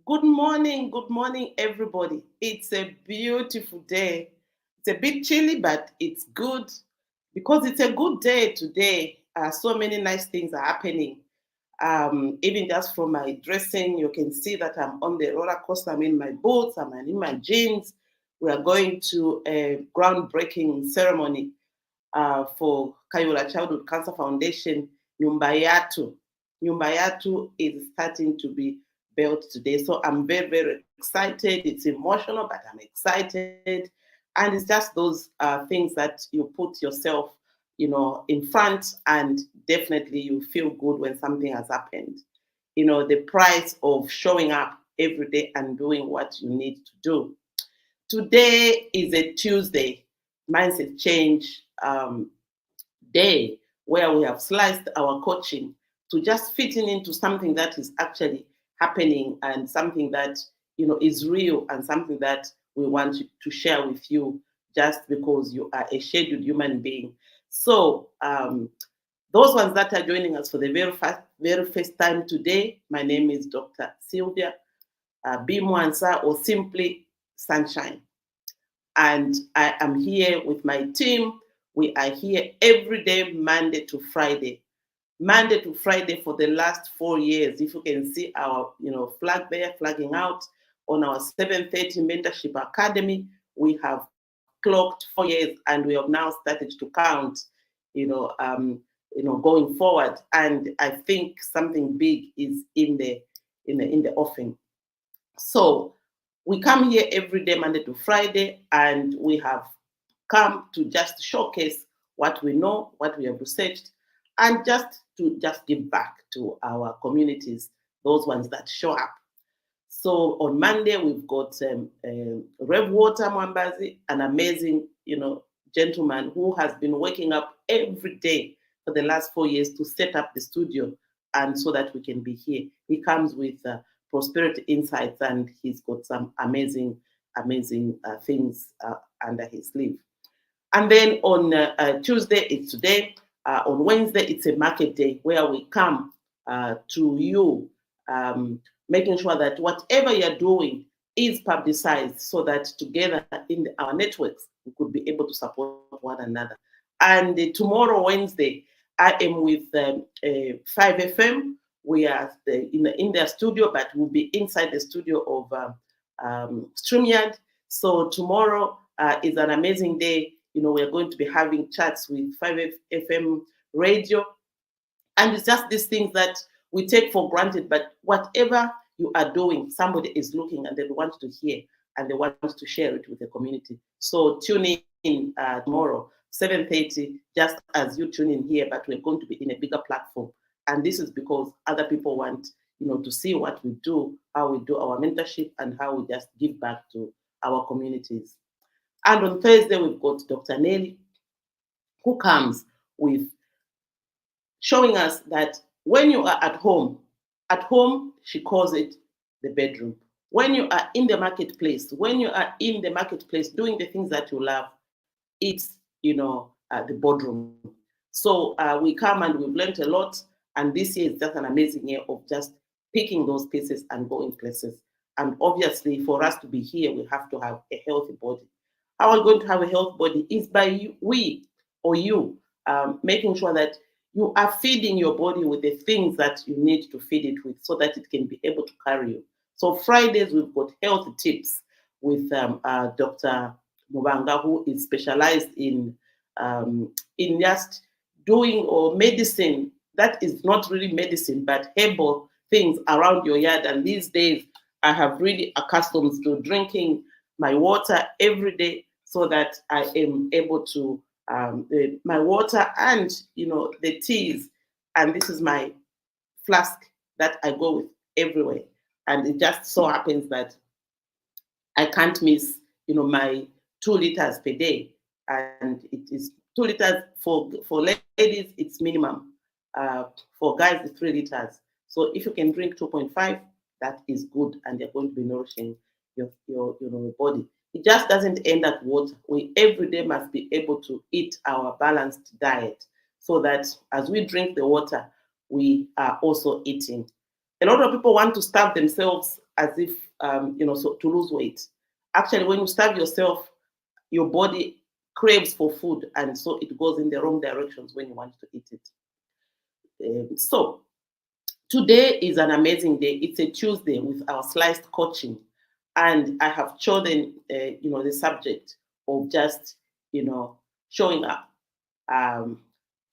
Good morning, everybody. It's a beautiful day. It's a bit chilly, but it's good because it's a good day today. So many nice things are happening. Even just from my dressing, you can see that I'm on the roller coaster. I'm in my boots, I'm in my jeans. We are going to a groundbreaking ceremony for Kayula Childhood Cancer Foundation, Nyumba Yatu. Nyumba Yatu is starting to be built today. So I'm very, very excited. It's emotional, but I'm excited. And it's just those things that you put yourself, in front, and definitely you feel good when something has happened. The price of showing up every day and doing what you need to do. Today is a Tuesday, mindset change day, where we have sliced our coaching to just fitting into something that is actually happening and something that is real and something that we want to share with you just because you are a scheduled human being. So those ones that are joining us for the very first time today, my name is Dr. Sylvia B. Mwanza, or simply Sunshine. And I am here with my team. We are here every day, Monday to Friday. Monday to Friday for the last 4 years. If you can see our, flag there, flagging out on our 7:30 Mentorship Academy, we have clocked 4 years, and we have now started to count, going forward. And I think something big is in the offing. So we come here every day, Monday to Friday, and we have come to just showcase what we know, what we have researched, and just give back to our communities, those ones that show up. So on Monday we've got Rev Water Mwambazi, an amazing, gentleman who has been waking up every day for the last 4 years to set up the studio, and so that we can be here. He comes with prosperity insights, and he's got some amazing things under his sleeve. And then on Tuesday, it's today. On Wednesday, it's a market day where we come to you, making sure that whatever you're doing is publicized, so that together in our networks, we could be able to support one another. And tomorrow, Wednesday, I am with 5FM. We are in their studio, but we'll be inside the studio of StreamYard. So tomorrow is an amazing day. We're going to be having chats with 5FM radio. And it's just these things that we take for granted. But whatever you are doing, somebody is looking and they want to hear and they want to share it with the community. So tune in tomorrow, 7:30, just as you tune in here, but we're going to be in a bigger platform. And this is because other people want, to see what we do, how we do our mentorship, and how we just give back to our communities. And on Thursday, we've got Dr. Nelly, who comes with showing us that when you are at home, she calls it the bedroom. When you are in the marketplace, doing the things that you love, it's, the boardroom. So we come and we've learned a lot. And this year is just an amazing year of just picking those pieces and going places. And obviously, for us to be here, we have to have a healthy body. How are we going to have a healthy body? Is by you making sure that you are feeding your body with the things that you need to feed it with, so that it can be able to carry you. So Fridays, we've got health tips with Dr. Mubanga, who is specialized in just doing or medicine that is not really medicine, but herbal things around your yard. And these days, I have really accustomed to drinking my water every day, so that I am able to my water and the teas. And this is my flask that I go with everywhere. And it just so happens that I can't miss my 2 liters per day. And it is 2 liters for ladies, it's minimum. For guys, it's 3 liters. So if you can drink 2.5, that is good, and you're going to be nourishing your body. It just doesn't end at water. We every day must be able to eat our balanced diet, so that as we drink the water, we are also eating. A lot of people want to starve themselves as if so to lose weight. Actually, when you starve yourself, your body craves for food, and so it goes in the wrong directions when you want to eat it. So today is an amazing day. It's a Tuesday with our sliced coaching, and I have chosen, the subject of just, showing up. Um,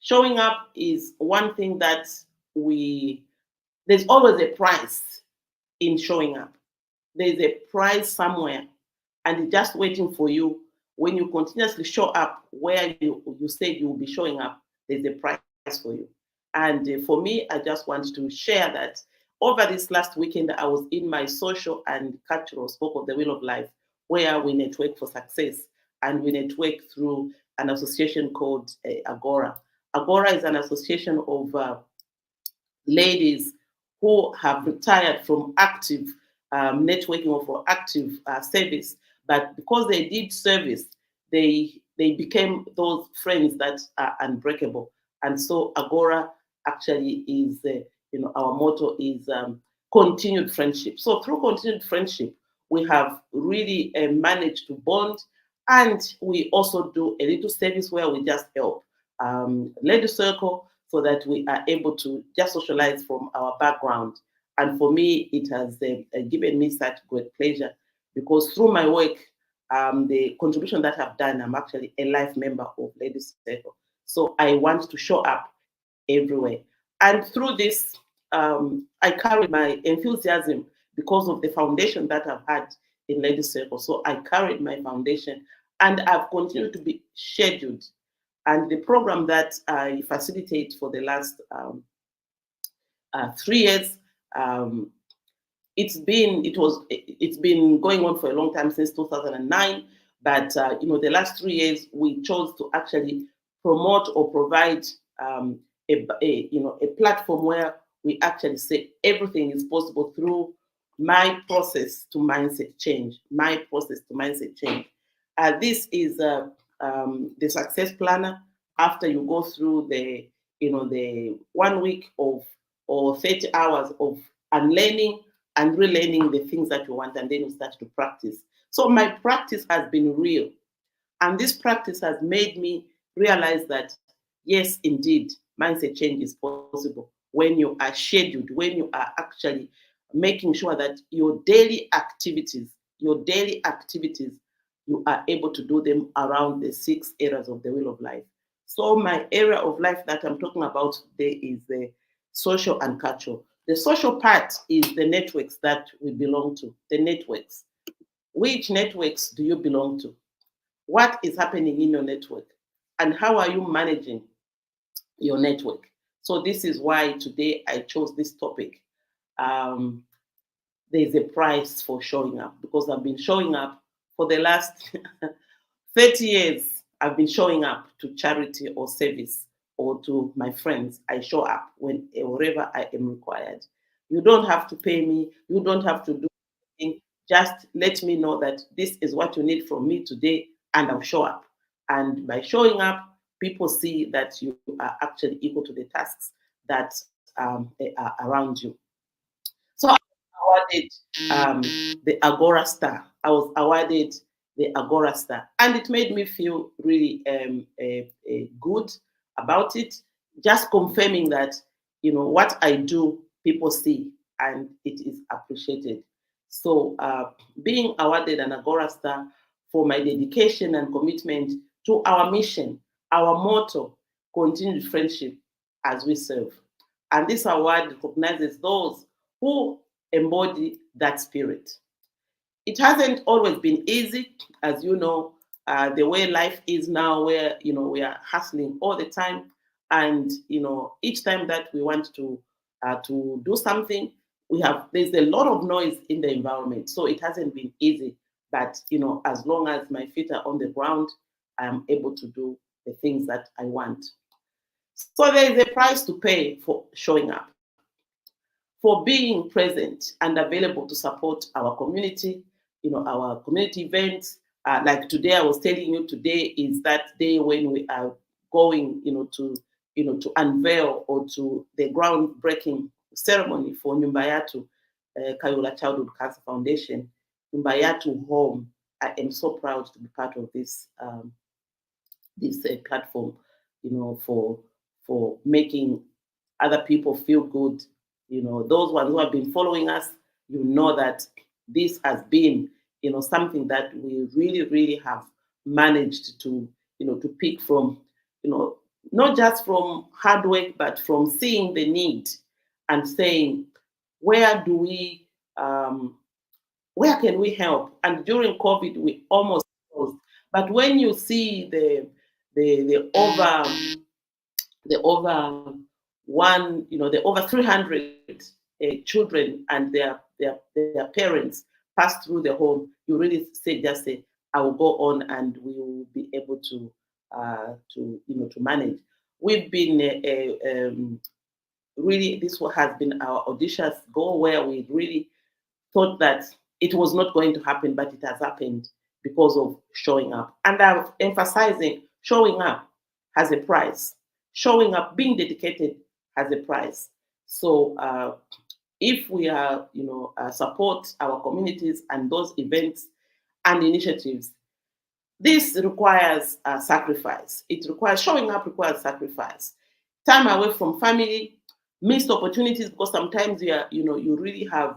Showing up is one thing that there's always a price in showing up. There's a price somewhere, and it's just waiting for you. When you continuously show up where you said you will be showing up, there's a price for you. And for me, I just want to share that over this last weekend, I was in my social and cultural spoke of the Wheel of Life, where we network for success, and we network through an association called Agora. Agora is an association of ladies who have retired from active networking or for active service, but because they did service, they became those friends that are unbreakable. And so Agora actually is, our motto is continued friendship. So through continued friendship, we have really managed to bond, and we also do a little service where we just help lady circle, so that we are able to just socialize from our background. And for me, it has given me such great pleasure, because through my work, the contribution that I've done, I'm actually a life member of Ladies Circle. So I want to show up everywhere. And through this, I carry my enthusiasm because of the foundation that I've had in Ladies Circle. So I carried my foundation, and I've continued to be scheduled. And the program that I facilitate for the last 3 years, um, it's been going on for a long time, since 2009. But the last 3 years, we chose to actually promote or provide a platform where we actually say everything is possible through my process to mindset change. My process to mindset change. This is the success planner. After you go through the 1 week of or 30 hours of unlearning and relearning the things that you want, and then you start to practice. So my practice has been real, and this practice has made me realize that yes, indeed, mindset change is possible when you are scheduled, when you are actually making sure that your daily activities, you are able to do them around the 6 areas of the wheel of life. So my area of life that I'm talking about today is the social and cultural. The social part is the networks that we belong to, the networks. Which networks do you belong to? What is happening in your network? And how are you managing your network? So this is why today I chose this topic. Um, there's a price for showing up, because I've been showing up for the last 30 years. I've been showing up to charity or service or to my friends. I show up wherever I am required. You don't have to pay me. You don't have to do anything. Just let me know that this is what you need from me today, and I'll show up. And by showing up, people see that you are actually equal to the tasks that are around you. So I was awarded the Agora Star. I was awarded the Agora Star, and it made me feel really good about it. Just confirming that what I do, people see, and it is appreciated. So being awarded an Agora Star for my dedication and commitment to our mission, our motto, continued friendship as we serve. And this award recognizes those who embody that spirit. It hasn't always been easy, as you know, the way life is now, where we are hustling all the time, and each time that we want to do something, there's a lot of noise in the environment, so it hasn't been easy. But as long as my feet are on the ground, I am able to do the things that I want. So there is a price to pay for showing up, for being present and available to support our community, our community events. Like today, I was telling you, today is that day when we are going, to unveil or to the groundbreaking ceremony for Nyumbayatu, Kayola Childhood Cancer Foundation, Mbayatu Home. I am so proud to be part of this platform, for making other people feel good. Those ones who have been following us, that this has been, something that we really, really have managed to, to pick from, not just from hard work, but from seeing the need and saying, where do we, where can we help? And during COVID, we almost closed. But when you see the over one, the over 300 children and their parents pass through the home, you really say, I will go on and we will be able to manage. We've been really, this has been our audacious goal, where we really thought that it was not going to happen, but it has happened because of showing up. And I'm emphasizing showing up has a price. Showing up, being dedicated has a price. So if we are, support our communities and those events and initiatives, this requires sacrifice. It requires showing up, requires sacrifice. Time away from family, missed opportunities, because sometimes you really have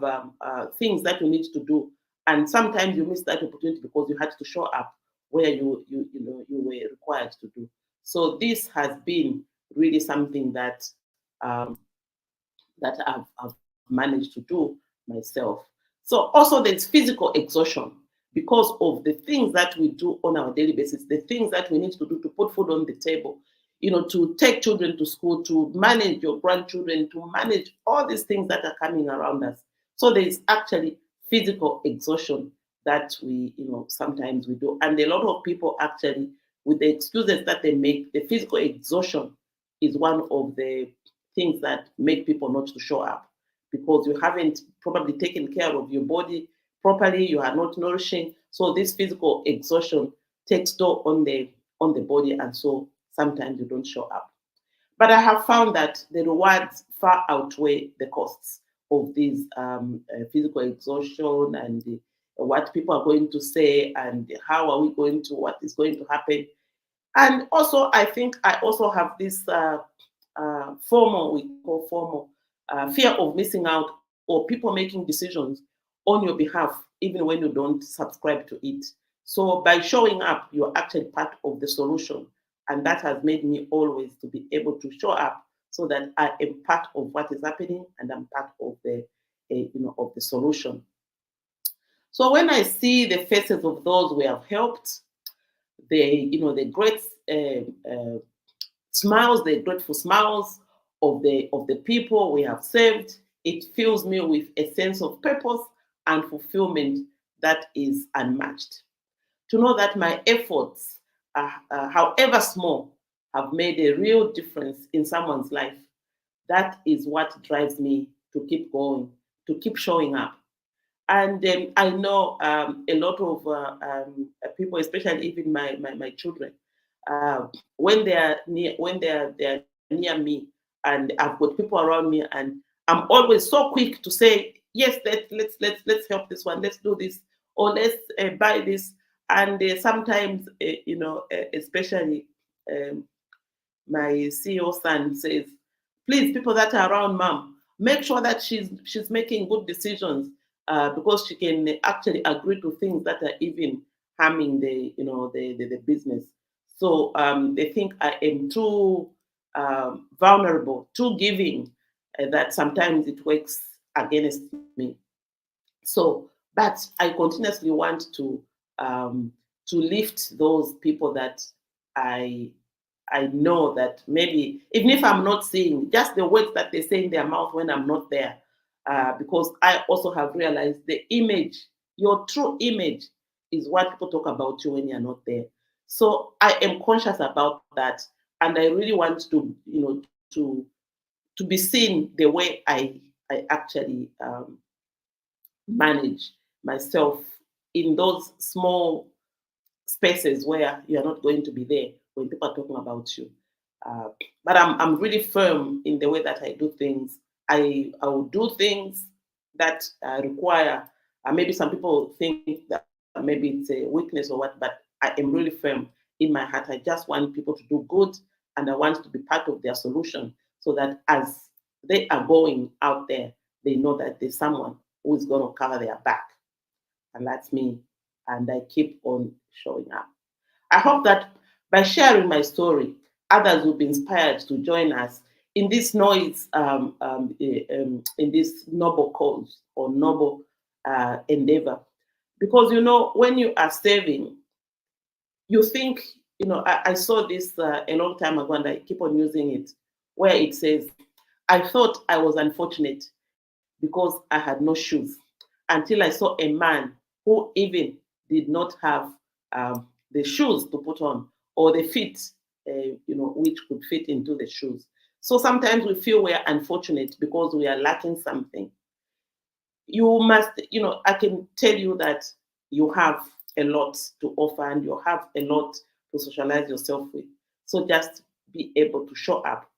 things that you need to do, and sometimes you miss that opportunity because you had to show up where you were required to do. So this has been really something that I've managed to do myself. So also there's physical exhaustion because of the things that we do on our daily basis, the things that we need to do to put food on the table, to take children to school, to manage your grandchildren, to manage all these things that are coming around us. So there's actually physical exhaustion that we, sometimes we do. And a lot of people actually, with the excuses that they make, the physical exhaustion is one of the things that make people not to show up, because you haven't probably taken care of your body properly, you are not nourishing. So this physical exhaustion takes toll on the body, and so sometimes you don't show up. But I have found that the rewards far outweigh the costs of this physical exhaustion, and what people are going to say, and how are we going to, what is going to happen. And also, I think I also have this FOMO, we call FOMO, fear of missing out, or people making decisions on your behalf, even when you don't subscribe to it. So by showing up, you're actually part of the solution. And that has made me always to be able to show up, so that I am part of what is happening, and I'm part of of the solution. So when I see the faces of those we have helped, the great smiles, the grateful smiles of the people we have saved, it fills me with a sense of purpose and fulfillment that is unmatched. To know that my efforts, however small, have made a real difference in someone's life, that is what drives me to keep going, to keep showing up. And I know a lot of people, especially even my children, when they're near me, and I've got people around me, and I'm always so quick to say, yes, let's help this one, let's do this, or let's buy this. And sometimes, especially um, my CEO son says, please, people that are around mom, make sure that she's making good decisions, because she can actually agree to things that are even harming the business. So they think I am too vulnerable, too giving, that sometimes it works against me. So, but I continuously want to lift those people that I I know that maybe even if I'm not seeing, just the words that they say in their mouth when I'm not there, because I also have realized the image, your true image, is what people talk about you when you're not there. So I am conscious about that, and I really want to, to be seen the way I actually manage myself in those small spaces where you're not going to be there when people are talking about you. But I'm really firm in the way that I do things. I will do things that require, maybe some people think that maybe it's a weakness or what, but I am really firm in my heart. I just want people to do good, and I want to be part of their solution, so that as they are going out there, they know that there's someone who is going to cover their back, and that's me. And I keep on showing up. I hope that by sharing my story, others will be inspired to join us in this noise, in this noble cause or noble endeavor. Because when you are serving, you think, I saw this a long time ago, and I keep on using it, where it says, I thought I was unfortunate because I had no shoes, until I saw a man who even did not have the shoes to put on, or the feet, which could fit into the shoes. So sometimes we feel we are unfortunate because we are lacking something. You must, I can tell you that you have a lot to offer, and you have a lot to socialize yourself with. So just be able to show up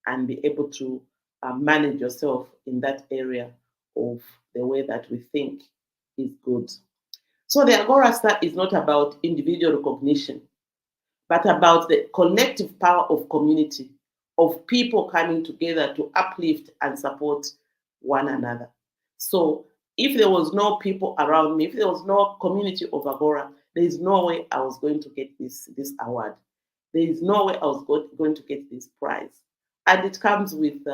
and be able to manage yourself in that area of the way that we think is good. So the Agora Star is not about individual recognition, but about the collective power of community, of people coming together to uplift and support one another. So if there was no people around me, if there was no community of Agora, there is no way I was going to get this award. There is no way I was going to get this prize. And it comes with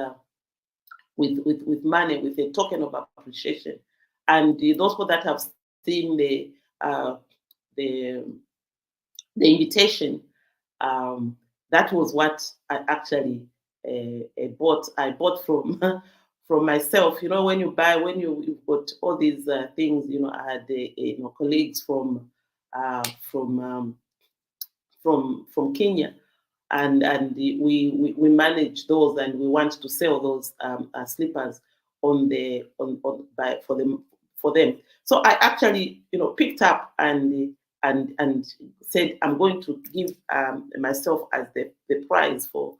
money, with a token of appreciation. And those people that have seen the the invitation, that was what I actually bought. I bought from from myself. When you buy, when you've got all these things. I had colleagues from from Kenya, and we manage those, and we want to sell those slippers on the on by for them. So I actually picked up and said, I'm going to give myself as the prize for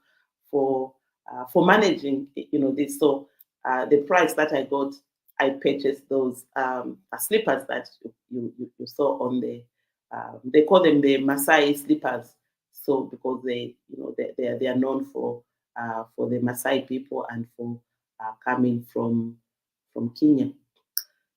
managing this. So the price that I got, I purchased those slippers that you saw on the they call them the Maasai slippers. So because they are known for the Maasai people, and for coming from Kenya.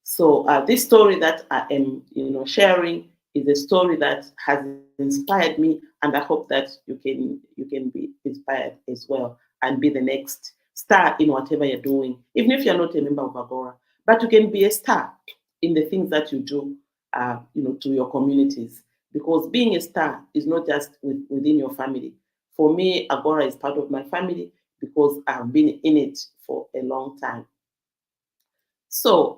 So this story that I am sharing is a story that has inspired me, and I hope that you can be inspired as well, and be the next star in whatever you're doing, even if you're not a member of Agora. But you can be a star in the things that you do, to your communities, because being a star is not just within your family. For me, Agora is part of my family because I've been in it for a long time. So,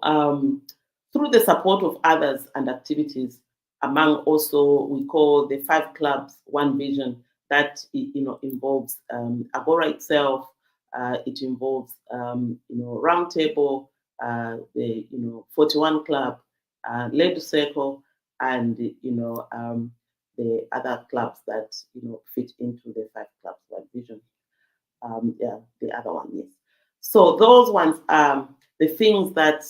through the support of others and activities, among also we call the 5 clubs, one vision, that involves Agora itself. It involves Roundtable, the 41 Club, Lady Circle, and the other clubs that fit into the 5 clubs, one vision. Yeah, the other one, yes. So those ones are the things that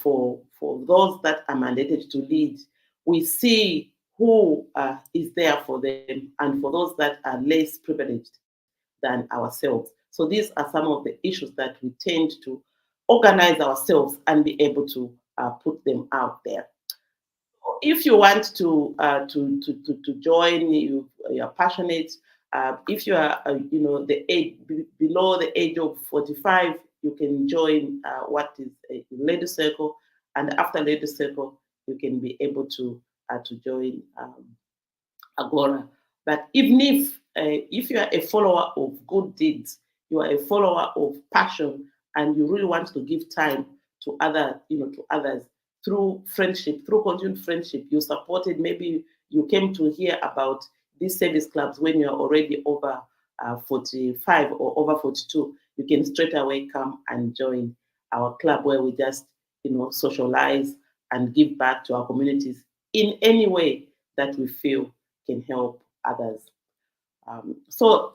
for those that are mandated to lead, we see who is there for them, and for those that are less privileged than ourselves. So these are some of the issues that we tend to organize ourselves and be able to put them out there. If you want to join, you're passionate. If you are the age below the age of 45, you can join what is a Lady Circle, and after Lady Circle, you can be able to join Agora. But even if you are a follower of good deeds, you are a follower of passion, and you really want to give time to others through friendship, through continued friendship. You supported. Maybe you came to hear about these service clubs when you are already over 45 or over 42. You can straight away come and join our club, where we just socialize and give back to our communities in any way that we feel can help others. So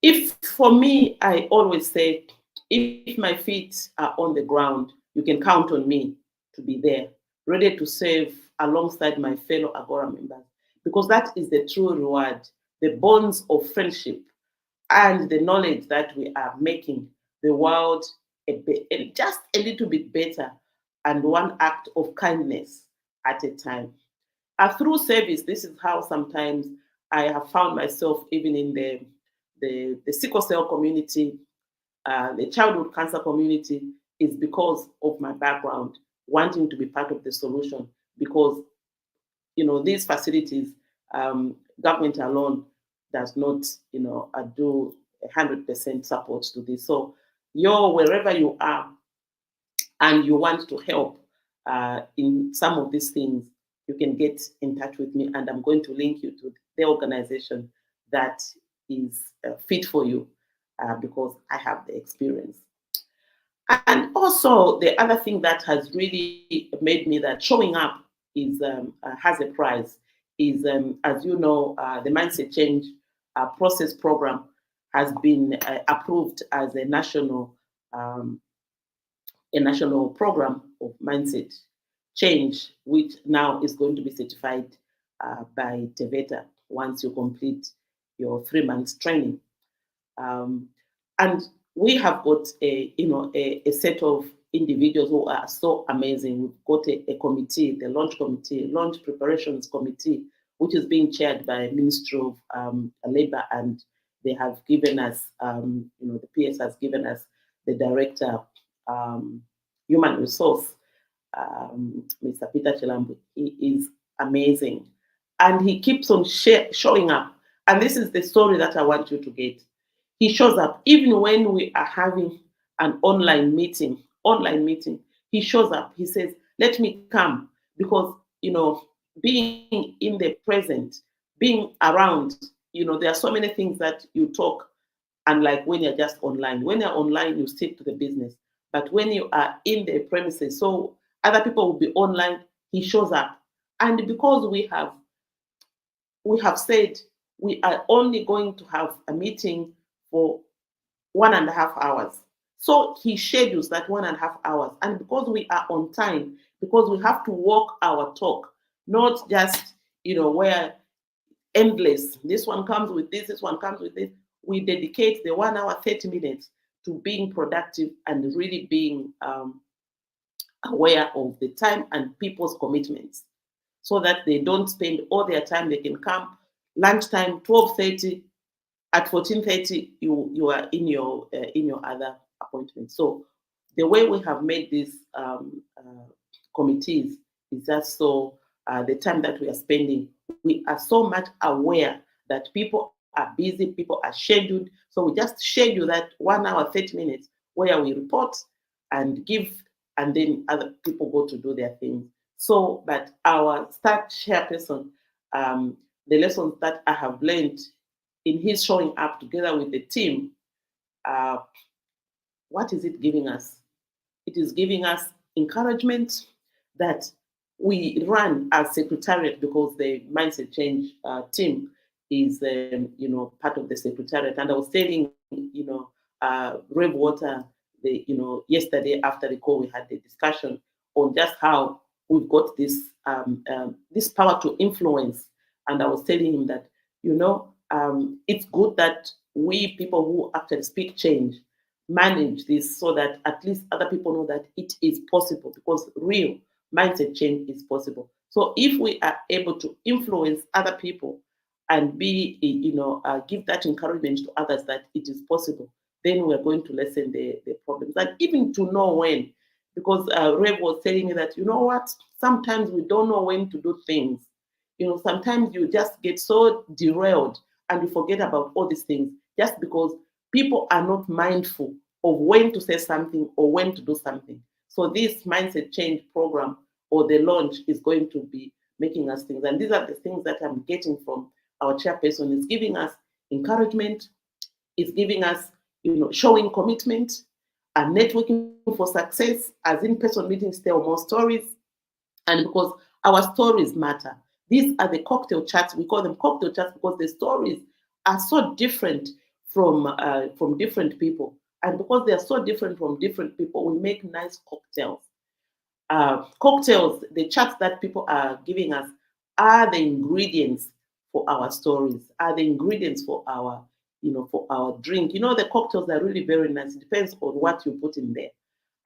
if for me, I always say, if my feet are on the ground, you can count on me to be there, ready to serve alongside my fellow Agora members, because that is the true reward, the bonds of friendship and the knowledge that we are making the world just a little bit better, and one act of kindness at a time. Through service, this is how sometimes I have found myself even in the sickle cell community, the childhood cancer community, is because of my background, wanting to be part of the solution. Because these facilities, government alone does not do 100% support to this. So wherever you are and you want to help in some of these things, you can get in touch with me, and I'm going to link you to the organization that is fit for you, because I have the experience. And also, the other thing that has really made me that showing up is has a price is, as you know, the mindset change process program has been approved as a national program of mindset change, which now is going to be certified by Teveta once you complete your 3 months training. And we have got a set of individuals who are so amazing. We've got a committee, the launch preparations committee, which is being chaired by Ministry of Labor, and they have given us, the PS has given us the director, human resource, Mr. Peter Chilambu. He is amazing, and he keeps on showing up. And this is the story that I want you to get. He shows up even when we are having an online meeting. He shows up. He says, "Let me come," because being in the present, being around, there are so many things that you talk, unlike when you're just online. When you're online, you stick to the business. But when you are in the premises, so other people will be online, he shows up. And because we have said we are only going to have a meeting for 1.5 hours. So he schedules that 1.5 hours. And because we are on time, because we have to walk our talk, not just, where endless, this one comes with this one comes with this. We dedicate the 1 hour, 30 minutes to being productive and really being aware of the time and people's commitments, so that they don't spend all their time. They can come lunchtime, 12:30, at 14:30 you are in your other appointment. So the way we have made these committees is just so the time that we are spending, we are so much aware that people are busy, people are scheduled. So we just schedule that 1 hour, 30 minutes where we report and give, and then other people go to do their things. So, but our staff chairperson, the lessons that I have learned in his showing up together with the team, what is it giving us? It is giving us encouragement that we run as secretariat, because the mindset change team is, part of the secretariat. And I was telling, Rev Water, yesterday after the call, we had the discussion on just how we've got this this power to influence. And I was telling him that, it's good that we people who actually speak change manage this, so that at least other people know that it is possible, because real mindset change is possible. So if we are able to influence other people and be, give that encouragement to others that it is possible, then we're going to lessen the problems. And even to know when, because Rev was telling me that, sometimes we don't know when to do things. Sometimes you just get so derailed and you forget about all these things, just because people are not mindful of when to say something or when to do something. So this mindset change program, or the launch, is going to be making us things. And these are the things that I'm getting from our chairperson. Is giving us encouragement, is giving us, showing commitment, and networking for success, as in-person meetings tell more stories. And because our stories matter. These are the cocktail chats. We call them cocktail chats because the stories are so different from different people. And because they are so different from different people, we make nice cocktails. Cocktails, the chats that people are giving us are the ingredients for our stories, are the ingredients for our, for our drink. The cocktails are really very nice. It depends on what you put in there,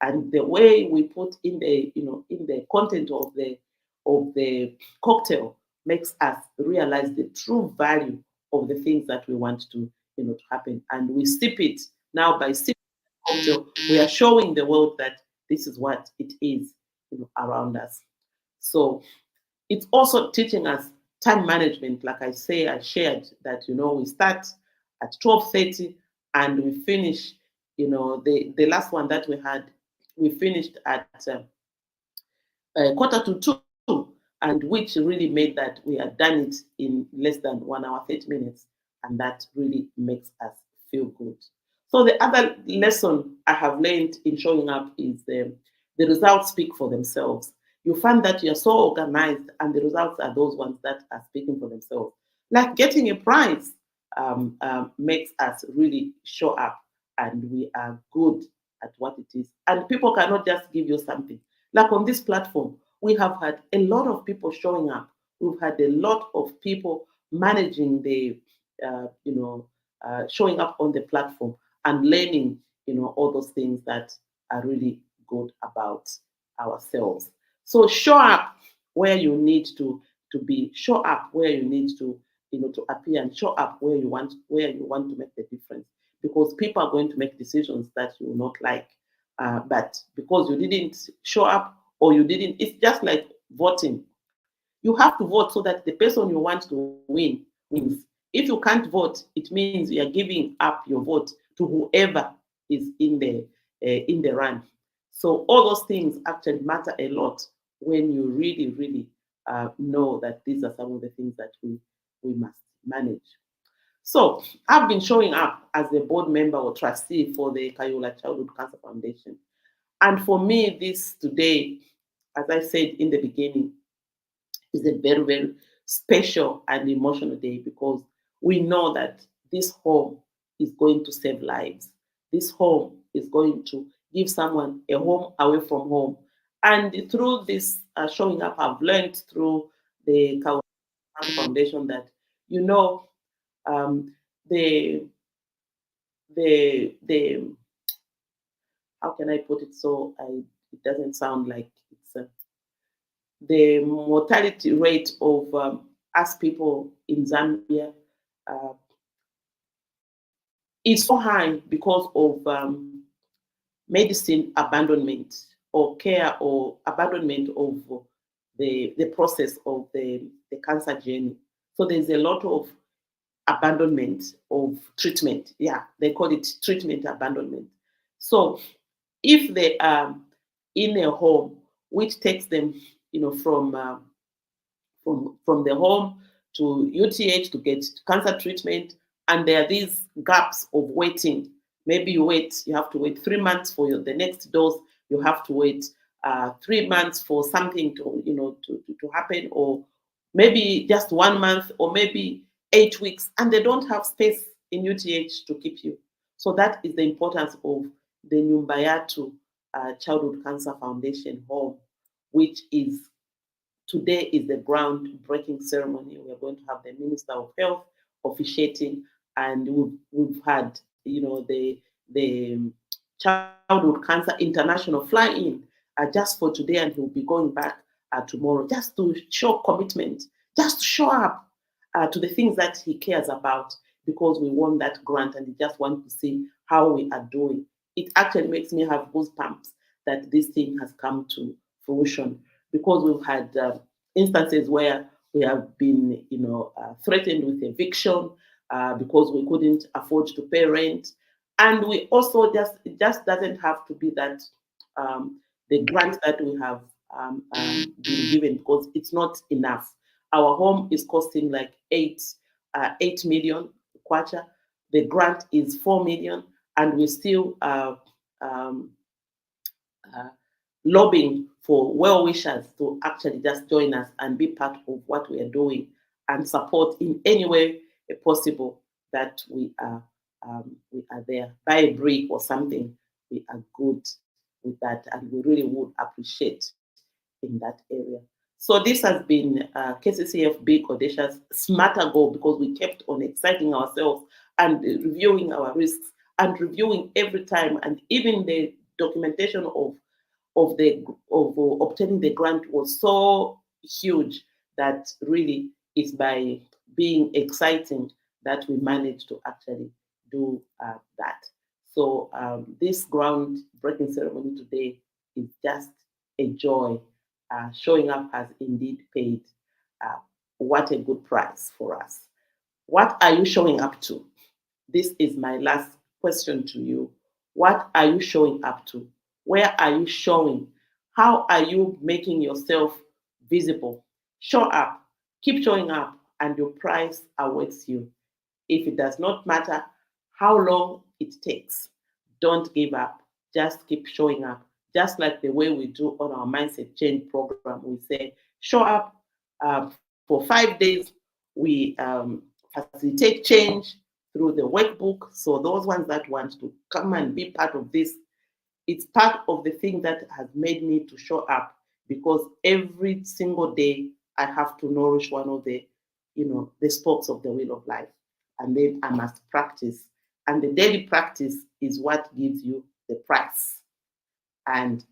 and the way we put in the, in the content of the cocktail makes us realize the true value of the things that we want to, to happen. And we sip it now. By sipping cocktail, we are showing the world that this is what it is, around us. So it's also teaching us time management. Like I shared that, we start at 12:30 and we finish, the last one that we had, we finished at quarter to two, and which really made that we had done it in less than 1 hour, 30 minutes. And that really makes us feel good. So the other lesson I have learned in showing up is the results speak for themselves. You find that you're so organized, and the results are those ones that are speaking for themselves. Like getting a prize makes us really show up, and we are good at what it is. And people cannot just give you something. Like on this platform, we have had a lot of people showing up. We've had a lot of people managing the, showing up on the platform and learning, all those things that are really good about ourselves. So show up where you need to be. Show up where you need to, to appear, and show up where you want to make the difference. Because people are going to make decisions that you will not like, but because you didn't show up, or you didn't, it's just like voting. You have to vote so that the person you want to win wins. If you can't vote, it means you are giving up your vote to whoever is in the run. So all those things actually matter a lot when you really, really know that these are some of the things that we must manage. So I've been showing up as a board member or trustee for the Kayola Childhood Cancer Foundation. And for me, this today, as I said in the beginning, is a very, very special and emotional day, because we know that this home is going to save lives. This home is going to give someone a home away from home. And through this showing up, I've learned through the Kayola Foundation that, you know, um, the the how can I put it so it doesn't sound like it's the mortality rate of us people in Zambia uh, is so high because of medicine abandonment, or care, or abandonment of the process of the cancer journey. So there's a lot of abandonment of treatment. Yeah, they call it treatment abandonment. So if they are in a home which takes them, from the home to UTH to get cancer treatment, and there are these gaps of waiting. Maybe you have to wait 3 months for the next dose. You have to wait 3 months for something to happen, or maybe just 1 month, or maybe 8 weeks, and they don't have space in UTH to keep you. So that is the importance of the Nyumbayatu Childhood Cancer Foundation home, which is today is the groundbreaking ceremony. We are going to have the Minister of Health officiating, and we've had, the Childhood Cancer International fly in just for today, and he'll be going back tomorrow, just to show commitment, just to show up to the things that he cares about, because we won that grant, and he just wants to see how we are doing. It actually makes me have goosebumps that this thing has come to fruition, because we've had instances where we have been, threatened with eviction because we couldn't afford to pay rent, and we also it just doesn't have to be that the grant that we have been given, because it's not enough. Our home is costing like 8 million kwacha. The grant is 4 million, and we still um, uh, lobbying for well wishers to actually just join us and be part of what we are doing, and support in any way possible that we are there. Buy a brick or something. We are good with that, and we really would appreciate. in that area. So this has been KCCF Big Audacious Smarter Goal, because we kept on exciting ourselves and reviewing our risks and reviewing every time, and even the documentation of the of obtaining the grant was so huge that really it's by being exciting that we managed to actually do that. So this groundbreaking ceremony today is just a joy. Showing up has indeed paid. Uh, what a good price for us. What are you showing up to? This is my last question to you. What are you showing up to? Where are you showing? How are you making yourself visible? Show up, keep showing up, and your prize awaits you. If it does not matter how long it takes, don't give up. Just keep showing up. Just like the way we do on our Mindset Change program, we say, show up for 5 days. We facilitate change through the workbook. So those ones that want to come and be part of this, it's part of the thing that has made me to show up, because every single day I have to nourish one of the, the spokes of the wheel of life. And then I must practice. And the daily practice is what gives you the prize. And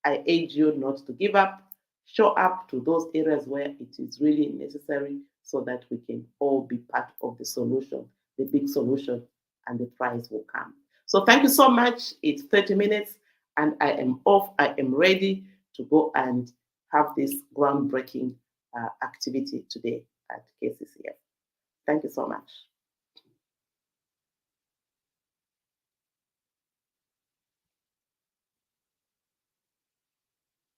I urge you not to give up. Show up to those areas where it is really necessary, so that we can all be part of the solution, the big solution, and the prize will come. So thank you so much. It's 30 minutes and I am off. I am ready to go and have this groundbreaking activity today at KCCF. Thank you so much.